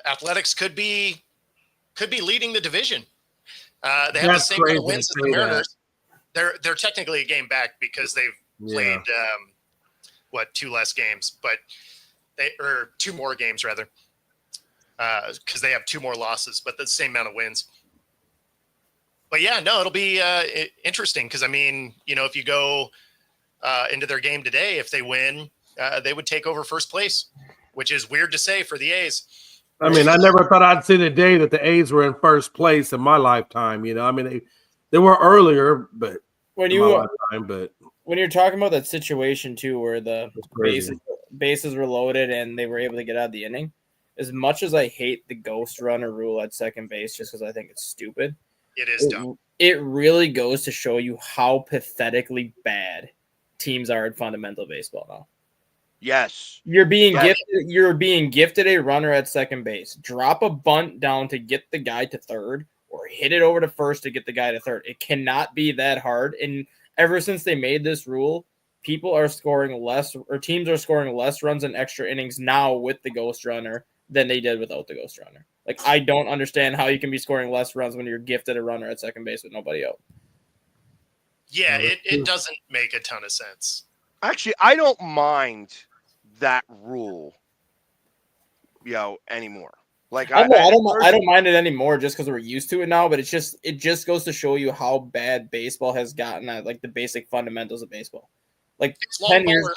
[SPEAKER 1] Athletics could be leading the division. They have the same kind of wins as the Mariners. They're technically a game back because they've played 2 less games, but 2 more games rather, because they have 2 more losses, but the same amount of wins. But yeah, no, it'll be interesting because I mean, if you go into their game today, if they win, they would take over first place, which is weird to say for the A's.
[SPEAKER 3] I mean, I never thought I'd see the day that the A's were in first place in my lifetime. I mean, they were earlier, but when you're
[SPEAKER 2] talking about that situation too, where the bases were loaded and they were able to get out of the inning, as much as I hate the ghost runner rule at second base, just because I think it's stupid,
[SPEAKER 1] it is dumb.
[SPEAKER 2] It really goes to show you how pathetically bad teams are in fundamental baseball now.
[SPEAKER 5] Yes.
[SPEAKER 2] You're being gifted a runner at second base. Drop a bunt down to get the guy to third or hit it over to first to get the guy to third. It cannot be that hard. And ever since they made this rule, people are scoring less or teams are scoring less runs in extra innings now with the ghost runner than they did without the ghost runner. Like, I don't understand how you can be scoring less runs when you're gifted a runner at second base with nobody out.
[SPEAKER 1] Yeah, it doesn't make a ton of sense.
[SPEAKER 5] Actually, I don't mind that rule, anymore. Like
[SPEAKER 2] I don't mind it anymore just because we're used to it now. But it just goes to show you how bad baseball has gotten at like the basic fundamentals of baseball. Like 10 years,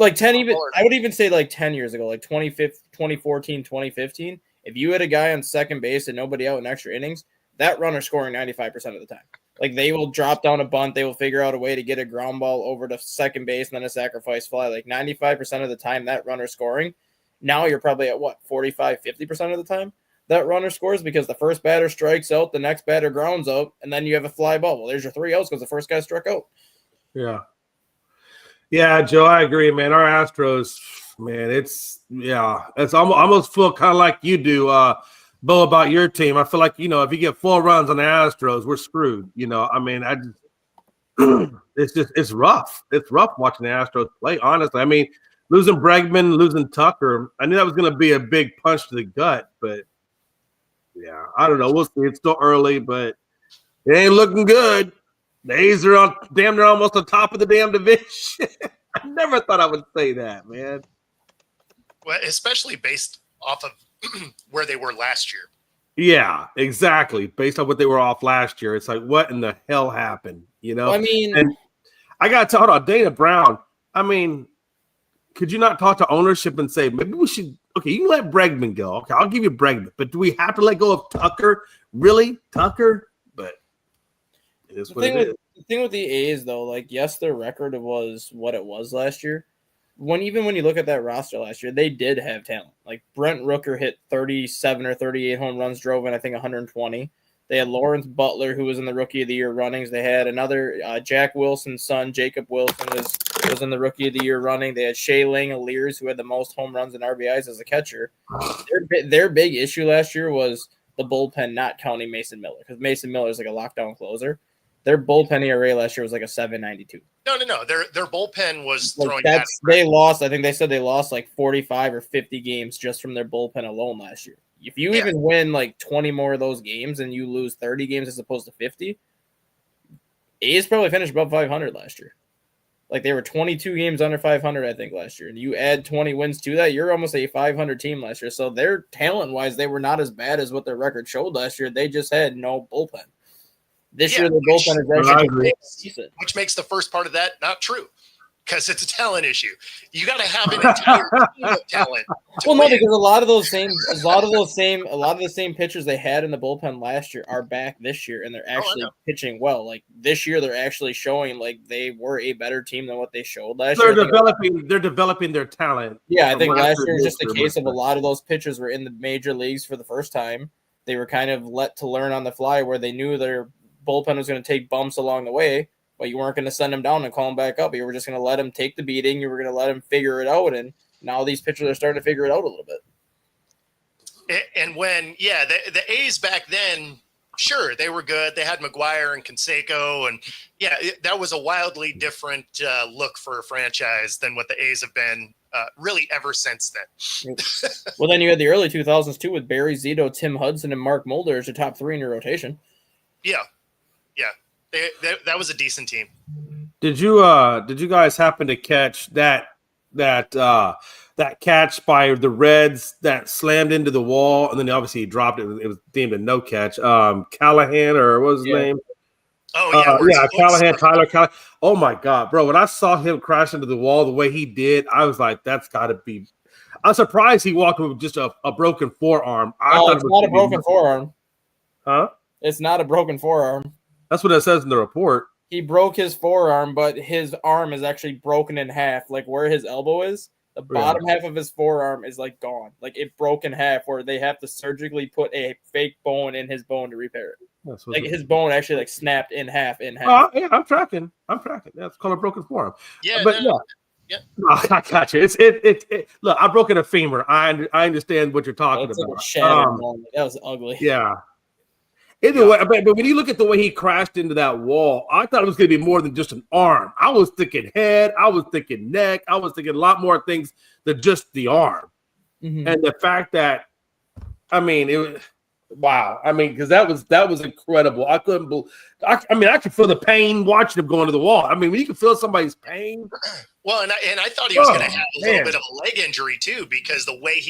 [SPEAKER 2] I would even say like 10 years ago, like 2014, 2015. If you had a guy on second base and nobody out in extra innings, that runner's scoring 95% of the time. Like they will drop down a bunt, they will figure out a way to get a ground ball over to second base and then a sacrifice fly. Like 95% of the time that runner's scoring. Now you're probably at 45, 50% of the time that runner scores because the first batter strikes out, the next batter grounds out, and then you have a fly ball. Well, there's your 3 outs because the first guy struck out.
[SPEAKER 3] Yeah. Yeah, Joe, I agree, man. Our Astros, man, it's almost feel kind of like you do, Bo, about your team. I feel like, if you get 4 runs on the Astros, we're screwed. I mean, it's rough. It's rough watching the Astros play, honestly. I mean, losing Bregman, losing Tucker, I knew that was going to be a big punch to the gut, but yeah, I don't know. We'll see. It's still early, but it ain't looking good. The A's are damn near almost on top of the damn division. I never thought I would say that, man.
[SPEAKER 1] Well, especially based off of where they were last year.
[SPEAKER 3] Yeah, exactly. Based on what they were off last year, it's like, what in the hell happened?
[SPEAKER 2] I mean,
[SPEAKER 3] and I got to hold on, Dana Brown. I mean, could you not talk to ownership and say maybe we should? Okay, you can let Bregman go. Okay, I'll give you Bregman, but do we have to let go of Tucker? Really, Tucker? But it is what it is.
[SPEAKER 2] The thing with the A's though, like yes, their record was what it was last year. Even when you look at that roster last year, they did have talent. Like Brent Rooker hit 37 or 38 home runs, drove in I think 120. They had Lawrence Butler, who was in the Rookie of the Year runnings. They had another Jack Wilson's son, Jacob Wilson, was in the Rookie of the Year running. They had Shea Langoliers, who had the most home runs and RBIs as a catcher. Their big issue last year was the bullpen, not counting Mason Miller, because Mason Miller is like a lockdown closer. Their bullpen ERA last year was like a 7.92.
[SPEAKER 1] No. Their bullpen was
[SPEAKER 2] Like
[SPEAKER 1] throwing.
[SPEAKER 2] they lost. I think they said they lost like 45 or 50 games just from their bullpen alone last year. If you even win like 20 more of those games and you lose 30 games as opposed to 50, A's probably finished above 500 last year. Like they were 22 games under 500, I think, last year. And you add 20 wins to that, you're almost a 500 team last year. So their talent-wise, they were not as bad as what their record showed last year. They just had no bullpen. This year, the bullpen is actually decent.
[SPEAKER 1] Which makes the first part of that not true, because it's a talent issue. You got to have an entire team of talent.
[SPEAKER 2] Well, no, because a lot of the same pitchers they had in the bullpen last year are back this year, and they're actually pitching well. Like this year, they're actually showing like they were a better team than what they showed last year.
[SPEAKER 3] They're developing their talent.
[SPEAKER 2] Yeah, I think last year was just a case of a lot of those pitchers were in the major leagues for the first time. They were kind of let to learn on the fly, where they knew their bullpen was going to take bumps along the way, but you weren't going to send them down and call them back up. You were just going to let them take the beating. You were going to let them figure it out, and now these pitchers are starting to figure it out a little bit.
[SPEAKER 1] And when, the A's back then, sure, they were good. They had McGuire and Canseco, and that was a wildly different look for a franchise than what the A's have been really ever since then.
[SPEAKER 2] Well, then you had the early 2000s too with Barry Zito, Tim Hudson, and Mark Mulder as your top three in your rotation.
[SPEAKER 1] Yeah. That was a decent team.
[SPEAKER 3] Did you guys happen to catch that catch by the Reds that slammed into the wall, and then obviously he dropped it? It was deemed a no catch. Callahan, or what was his name?
[SPEAKER 1] Oh yeah,
[SPEAKER 3] Callahan, Tyler Callahan. Oh my God, bro! When I saw him crash into the wall the way he did, I was like, "That's got to be." I'm surprised he walked with just a broken forearm.
[SPEAKER 2] It's not a broken forearm.
[SPEAKER 3] Huh?
[SPEAKER 2] It's not a broken forearm.
[SPEAKER 3] That's what it says in the report.
[SPEAKER 2] He broke his forearm, but his arm is actually broken in half. Like where his elbow is, the bottom half of his forearm is like gone. Like it broke in half, where they have to surgically put a fake bone in his bone to repair it. Like his bone actually like snapped in half.
[SPEAKER 3] Oh, yeah, I'm tracking. That's called a broken forearm.
[SPEAKER 1] Yeah,
[SPEAKER 3] but no, I got you. Look, I broke a femur. I understand what you're talking about.
[SPEAKER 2] Like that was ugly.
[SPEAKER 3] Yeah. Either way, but when you look at the way he crashed into that wall, I thought it was going to be more than just an arm. I was thinking head. I was thinking neck. I was thinking a lot more things than just the arm. Mm-hmm. And the fact that, I mean, it was wow. I mean, because that was incredible. I couldn't believe. I could feel the pain watching him going to the wall. I mean, when you can feel somebody's pain.
[SPEAKER 1] Well, and I thought he was going to have a little bit of a leg injury too, because the way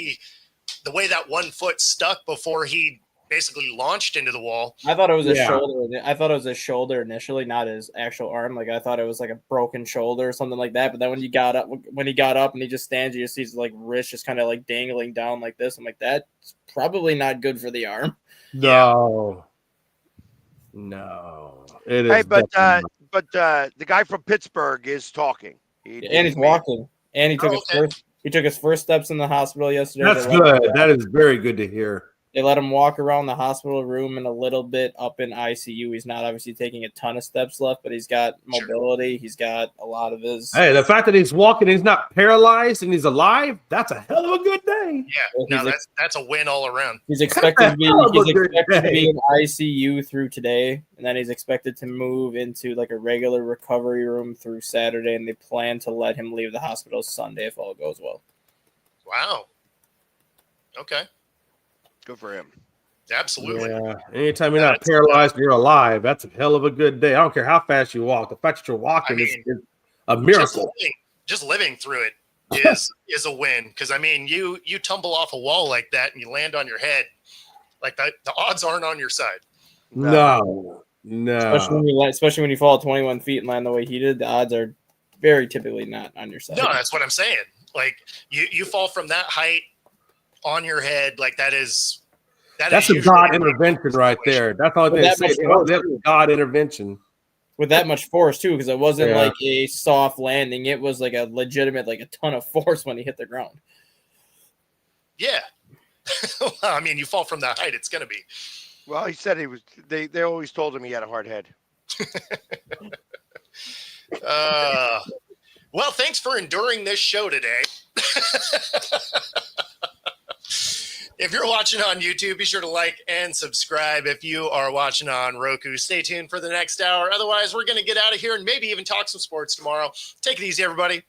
[SPEAKER 1] that one foot stuck before he basically launched into the wall.
[SPEAKER 2] I thought it was a shoulder. I thought it was a shoulder initially, not his actual arm. Like I thought it was like a broken shoulder or something like that. But then when he got up and he just stands, you just see his like wrist just kind of like dangling down like this. I'm like, that's probably not good for the arm.
[SPEAKER 3] No. It is.
[SPEAKER 5] Hey, but the guy from Pittsburgh is talking.
[SPEAKER 2] And he's walking. And he took his first steps in the hospital yesterday.
[SPEAKER 3] That's good. That is very good to hear.
[SPEAKER 2] They let him walk around the hospital room and a little bit up in ICU. He's not obviously taking a ton of steps left, but he's got mobility. He's got a lot of his.
[SPEAKER 3] Hey, the fact that he's walking, he's not paralyzed, and he's alive, that's a hell of a good day.
[SPEAKER 1] Yeah, that's a win all around.
[SPEAKER 2] He's expected to be in ICU through today, and then he's expected to move into like a regular recovery room through Saturday, and they plan to let him leave the hospital Sunday if all goes well.
[SPEAKER 1] Wow. Okay.
[SPEAKER 5] Good for him.
[SPEAKER 1] Absolutely.
[SPEAKER 3] Yeah. Anytime you're not paralyzed and you're alive, that's a hell of a good day. I don't care how fast you walk. The fact that you're walking is a miracle.
[SPEAKER 1] Just living through it is a win. Because I mean, you tumble off a wall like that and you land on your head, like the odds aren't on your side.
[SPEAKER 3] No. No.
[SPEAKER 2] Especially when you fall 21 feet and land the way he did, the odds are very typically not on your side.
[SPEAKER 1] No, that's what I'm saying. Like you fall from that height on your head, like that's
[SPEAKER 3] a God intervention right there. That's all they say. That's God intervention.
[SPEAKER 2] With that much force too, because it wasn't like a soft landing. It was like a legitimate, like a ton of force when he hit the ground.
[SPEAKER 1] Yeah. Well, I mean, you fall from that height, it's gonna be.
[SPEAKER 5] Well, he said he was. They always told him he had a hard head.
[SPEAKER 1] Well, thanks for enduring this show today. If you're watching on YouTube, be sure to like and subscribe. If you are watching on Roku, stay tuned for the next hour. Otherwise, we're going to get out of here and maybe even talk some sports tomorrow. Take it easy, everybody.